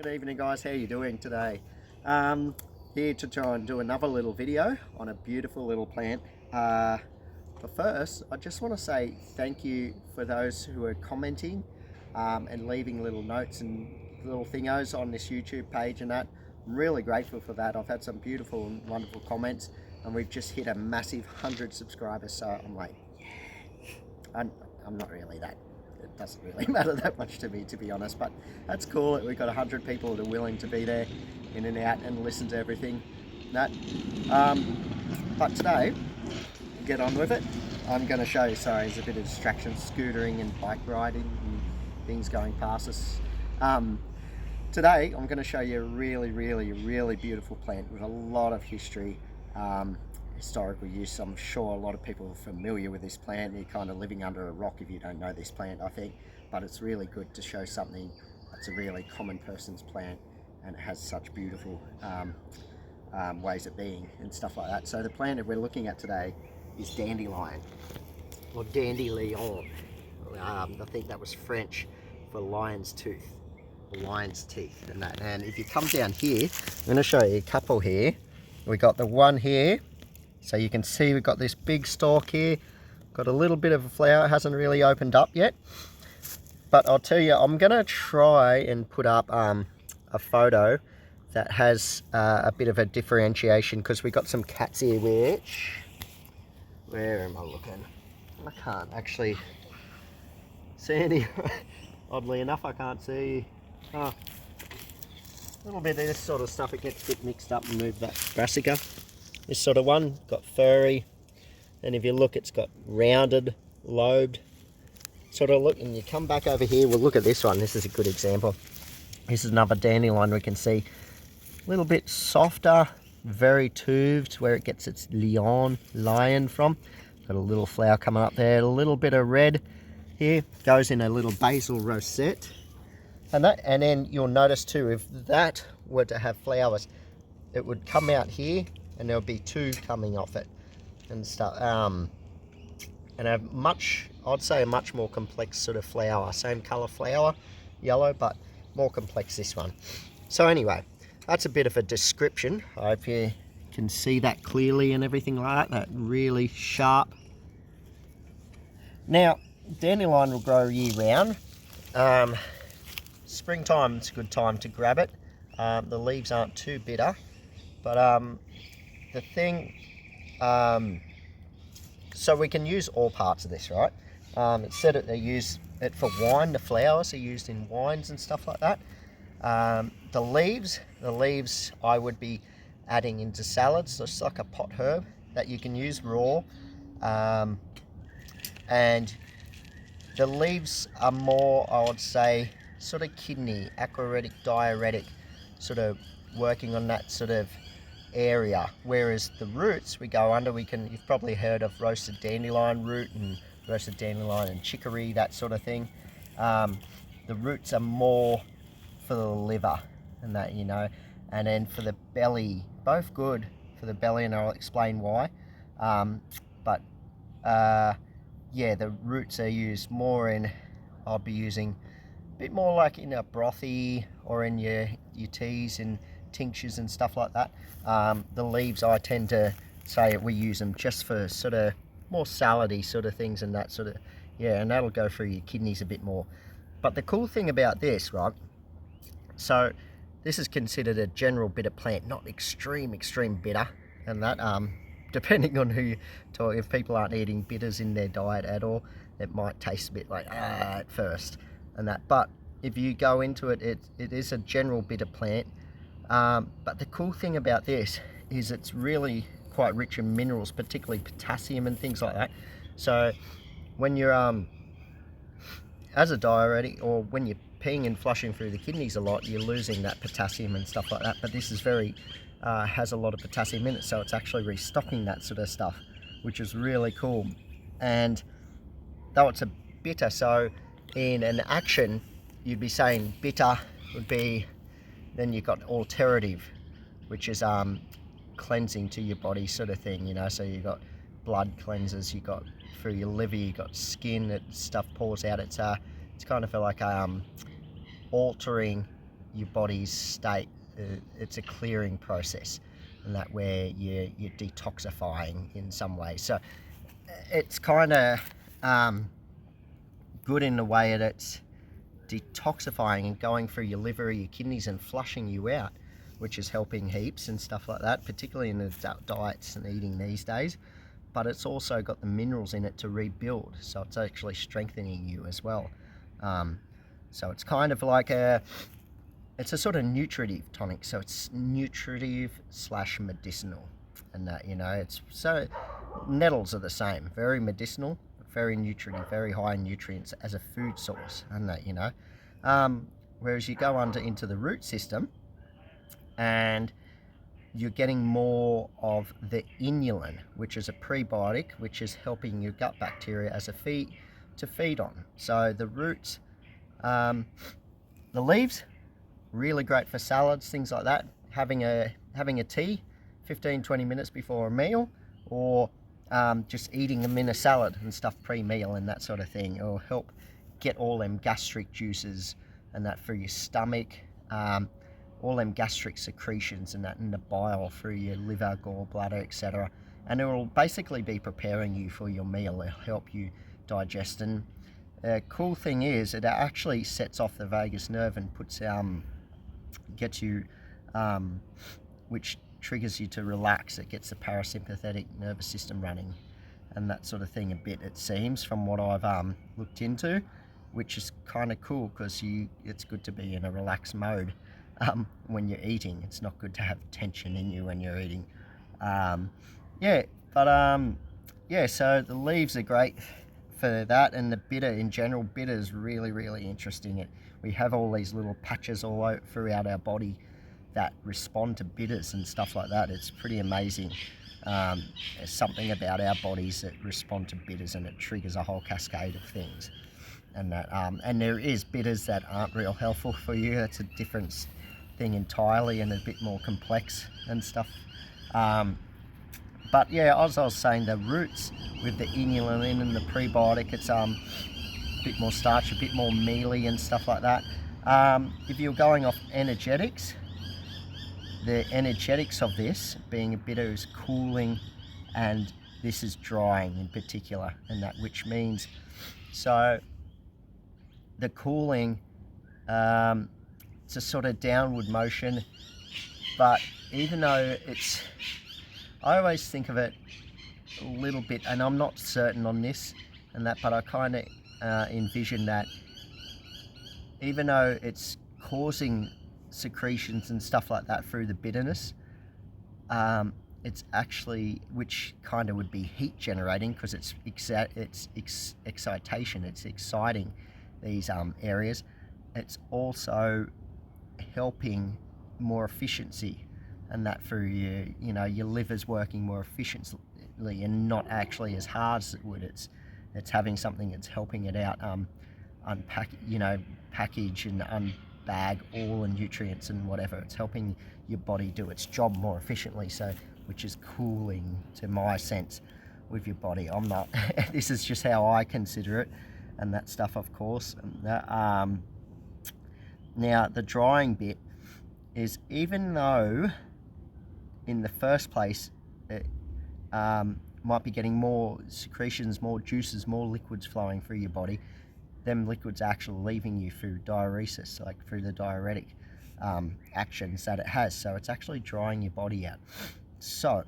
Good evening guys, how you doing today? Here to try and do another little video on a beautiful little plant. But first, I just want to say thank you for those who are commenting and leaving little notes and little thingos on this YouTube page and that. I'm really grateful for that. I've had some beautiful and wonderful comments and we've just hit a massive 100 subscribers, so I'm like, yeah. I'm not really that. It doesn't really matter that much to me, to be honest, but that's cool that we've got 100 people that are willing to be there in and out and listen to everything. But today, get on with it. I'm going to show you, sorry, there's a bit of distraction, scootering and bike riding and things going past us. Today, I'm going to show you a really beautiful plant with a lot of history, historical use. I'm sure a lot of people are familiar with this plant. You're kind of living under a rock if you don't know this plant, I think, but it's really good to show something that's a really common person's plant and it has such beautiful ways of being and stuff like that. So the plant that we're looking at today is dandelion, or Dande-lion. I think that was French for lion's tooth, lion's teeth and that. And if you come down here, I'm going to show you a couple here. We got the one here. So you can see we've got this big stalk here, got a little bit of a flower, it hasn't really opened up yet. But I'll tell you, I'm going to try and put up a photo that has a bit of a differentiation, because we got some cats here which, where am I looking? I can't actually see any. Oddly enough, I can't see. Oh, a little bit of this sort of stuff, it gets a bit mixed up and move that brassica. This sort of one, got furry, and if you look, it's got rounded, lobed sort of look. And you come back over here, we'll look at this one. This is a good example. This is another dandelion. We can see a little bit softer, very tubed, where it gets its lion from. Got a little flower coming up there, a little bit of red here, goes in a little basal rosette. And then you'll notice too, if that were to have flowers, it would come out here and there'll be two coming off it and stuff, and a much, I'd say a much more complex sort of flower, same color flower, yellow, but more complex this one. So anyway, that's a bit of a description. I hope you can see that clearly and everything like that, really sharp. Now, dandelion will grow year round. Springtime is a good time to grab it. The leaves aren't too bitter, but the thing, so we can use all parts of this, right? It said that they use it for wine. The flowers are used in wines and stuff like that. The leaves I would be adding into salads, so it's like a pot herb that you can use raw. And the leaves are more, I would say, sort of kidney, aquaretic, diuretic, sort of working on that sort of area, whereas the roots we go under, you've probably heard of roasted dandelion root and roasted dandelion and chicory, that sort of thing. The roots are more for the liver and that, you know, and then for the belly, both good for the belly, and I'll explain why. Yeah, the roots are used more in, I'll be using a bit more like in a brothy or in your teas and tinctures and stuff like that. The leaves, I tend to say we use them just for sort of more salady sort of things and that sort of, yeah, and that'll go through your kidneys a bit more. But the cool thing about this, right, so this is considered a general bitter plant, not extreme bitter, and that depending on who you talk, if people aren't eating bitters in their diet at all, it might taste a bit like at first and that, but if you go into it, it is a general bitter plant. But the cool thing about this is it's really quite rich in minerals, particularly potassium and things like that. So when you're as a diuretic, or when you're peeing and flushing through the kidneys a lot, you're losing that potassium and stuff like that. But this is very has a lot of potassium in it, so it's actually restocking that sort of stuff, which is really cool. And though it's a bitter, so in an action you'd be saying bitter would be, then you've got alterative, which is cleansing to your body sort of thing, you know. So you've got blood cleansers, you've got through your liver, you've got skin, that stuff pours out. It's kind of like altering your body's state. It's a clearing process, and that where you're detoxifying in some way. So it's kind of good in the way that it's detoxifying and going through your liver or your kidneys and flushing you out, which is helping heaps and stuff like that, particularly in the diets and eating these days. But it's also got the minerals in it to rebuild, so it's actually strengthening you as well. So it's kind of like it's a sort of nutritive tonic, so it's nutritive / medicinal, and that, you know, it's so nettles are the same, very medicinal, very nutritive, very high in nutrients as a food source, and that, you know. Whereas you go into the root system, and you're getting more of the inulin, which is a prebiotic, which is helping your gut bacteria as a feed to feed on. So the roots, the leaves, really great for salads, things like that. Having a tea 15-20 minutes before a meal, or just eating them in a salad and stuff pre-meal and that sort of thing. It'll help get all them gastric juices and that through your stomach, all them gastric secretions and that in the bile through your liver, gallbladder, etc. And it will basically be preparing you for your meal. It'll help you digest. And the cool thing is it actually sets off the vagus nerve and puts gets you, which triggers you to relax. It gets the parasympathetic nervous system running and that sort of thing a bit, it seems, from what I've looked into, which is kind of cool because it's good to be in a relaxed mode when you're eating. It's not good to have tension in you when you're eating. Yeah, so the leaves are great for that, and the bitter in general. Bitter is really, really interesting. We have all these little patches all throughout our body that respond to bitters and stuff like that. It's pretty amazing. There's something about our bodies that respond to bitters, and it triggers a whole cascade of things. And that, and there is bitters that aren't real helpful for you. That's a different thing entirely and a bit more complex and stuff. But yeah, as I was saying, the roots with the inulin and the prebiotic, it's a bit more starch, a bit more mealy and stuff like that. If you're going off energetics, the energetics of this being a bitter is cooling, and this is drying in particular, and that, which means, so the cooling, it's a sort of downward motion, but even though I always think of it a little bit, and I'm not certain on this and that, but I kind of envision that even though it's causing secretions and stuff like that through the bitterness, it's actually, which kind of would be heat generating because it's excitation, it's exciting these areas. It's also helping more efficiency, and that through your liver's working more efficiently and not actually as hard as it would. It's having something that's helping it out, unpack, package and unbag all the nutrients and whatever. It's helping your body do its job more efficiently, so, which is cooling to my sense with your body. I'm not this is just how I consider it and that stuff, of course. Now the drying bit is, even though in the first place it might be getting more secretions, more juices, more liquids flowing through your body, them liquids are actually leaving you through diuresis, like through the diuretic actions that it has. So it's actually drying your body out. So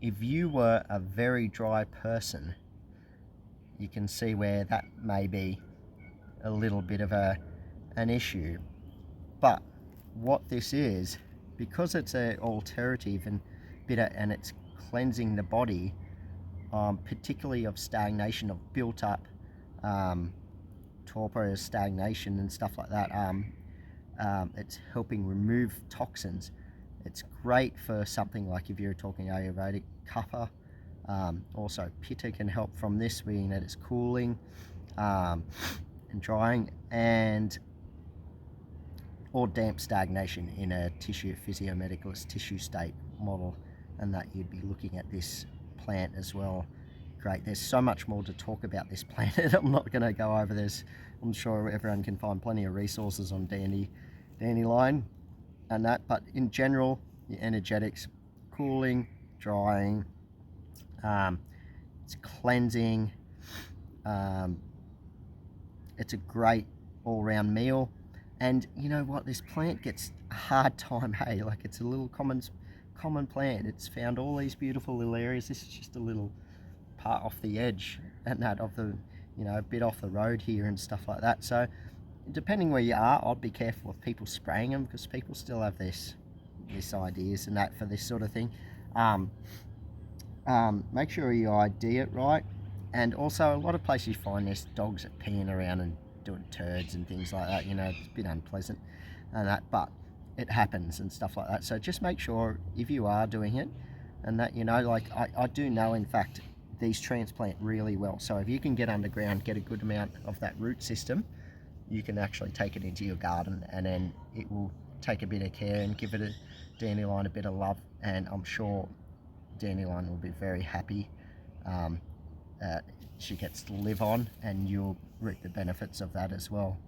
if you were a very dry person, you can see where that may be a little bit of an issue. But what this is, because it's an alterative and bitter, and it's cleansing the body, particularly of stagnation, of built up torpor, stagnation and stuff like that. It's helping remove toxins. It's great for something like if you're talking Ayurvedic kapha. Also pitta can help from this, being that it's cooling and drying, and or damp stagnation in a tissue physiomedicalist tissue state model, and that you'd be looking at this plant as well. Great. There's so much more to talk about this plant. I'm not going to go over this. I'm sure everyone can find plenty of resources on dandelion and that, but in general, the energetics, cooling, drying, it's cleansing, it's a great all-round meal. And you know what, this plant gets a hard time, hey, like it's a little common plant. It's found all these beautiful little areas. This is just a little part off the edge and that of the, you know, a bit off the road here and stuff like that. So depending where you are, I'd be careful of people spraying them, because people still have this ideas and that for this sort of thing. Make sure you ID it right. And also, a lot of places you find there's dogs that peeing around and doing turds and things like that, you know, it's a bit unpleasant and that, but it happens and stuff like that. So just make sure if you are doing it and that, you know, like I do know, in fact, these transplant really well. So if you can get underground, get a good amount of that root system, you can actually take it into your garden, and then it will take a bit of care and give it a dandelion a bit of love, and I'm sure dandelion will be very happy. She gets to live on, and you'll reap the benefits of that as well.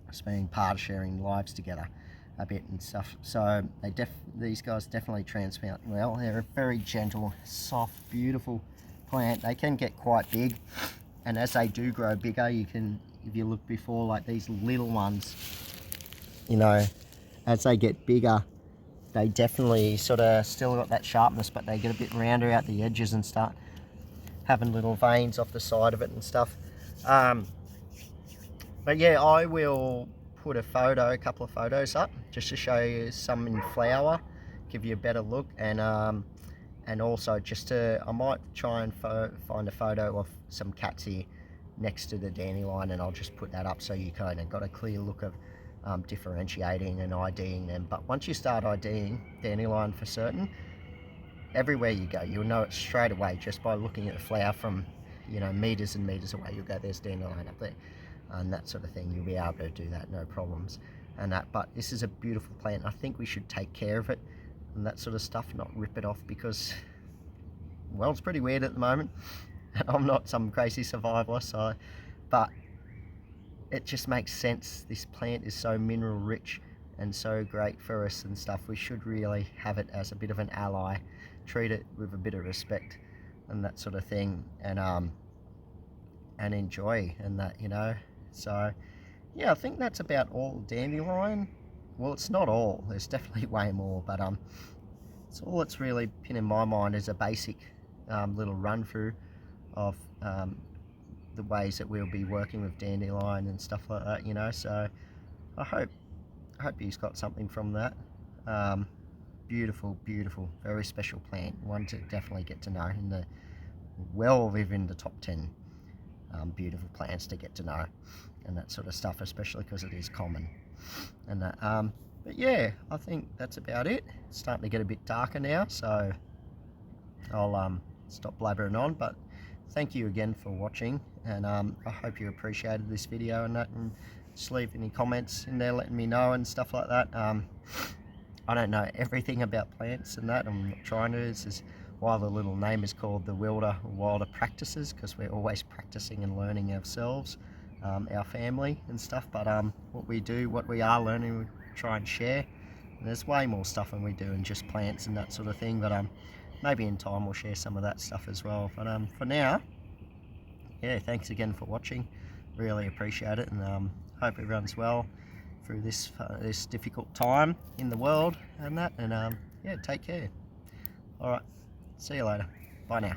It's being part of sharing lives together a bit and stuff. So these guys definitely transplant well. They're a very gentle, soft, beautiful plant. They can get quite big, and as they do grow bigger, you can, if you look before, like these little ones, you know, as they get bigger, they definitely sort of still got that sharpness, but they get a bit rounder out the edges and start having little veins off the side of it and stuff. But yeah, I will put a couple of photos up just to show you some in flower, give you a better look, and also just to, I might try and find a photo of some cats here next to the dandelion, and I'll just put that up so you kind of got a clear look of differentiating and IDing them. But once you start IDing dandelion for certain, everywhere you go, you'll know it straight away just by looking at the flower from, you know, meters and meters away. You'll go, there's dandelion up there, and that sort of thing. You'll be able to do that, no problems and that. But this is a beautiful plant. I think we should take care of it and that sort of stuff, not rip it off, because, well, it's pretty weird at the moment, and I'm not some crazy survivalist, so, but it just makes sense. This plant is so mineral rich and so great for us and stuff. We should really have it as a bit of an ally, treat it with a bit of respect and that sort of thing, and enjoy and that, you know. So yeah, I think that's about all dandelion. Well, it's not all, there's definitely way more, but it's all that's really been in my mind is a basic little run through of the ways that we'll be working with dandelion and stuff like that, you know. So I hope you've got something from that. Beautiful, very special plant, one to definitely get to know, in the within the top 10 beautiful plants to get to know and that sort of stuff, especially because it is common and that. But yeah, I think that's about it. It's starting to get a bit darker now, so I'll stop blabbering on. But thank you again for watching, and I hope you appreciated this video and that, and just leave any comments in there letting me know and stuff like that. I don't know everything about plants and that. I'm not trying to. This is why the little name is called the Wilder Practices, because we're always practicing and learning ourselves, our family and stuff. But what we are learning, we try and share. And there's way more stuff than we do in just plants and that sort of thing. But maybe in time we'll share some of that stuff as well. But for now, yeah, thanks again for watching. Really appreciate it, and hope everyone's well through this difficult time in the world and that. And yeah, take care. All right, see you later. Bye now.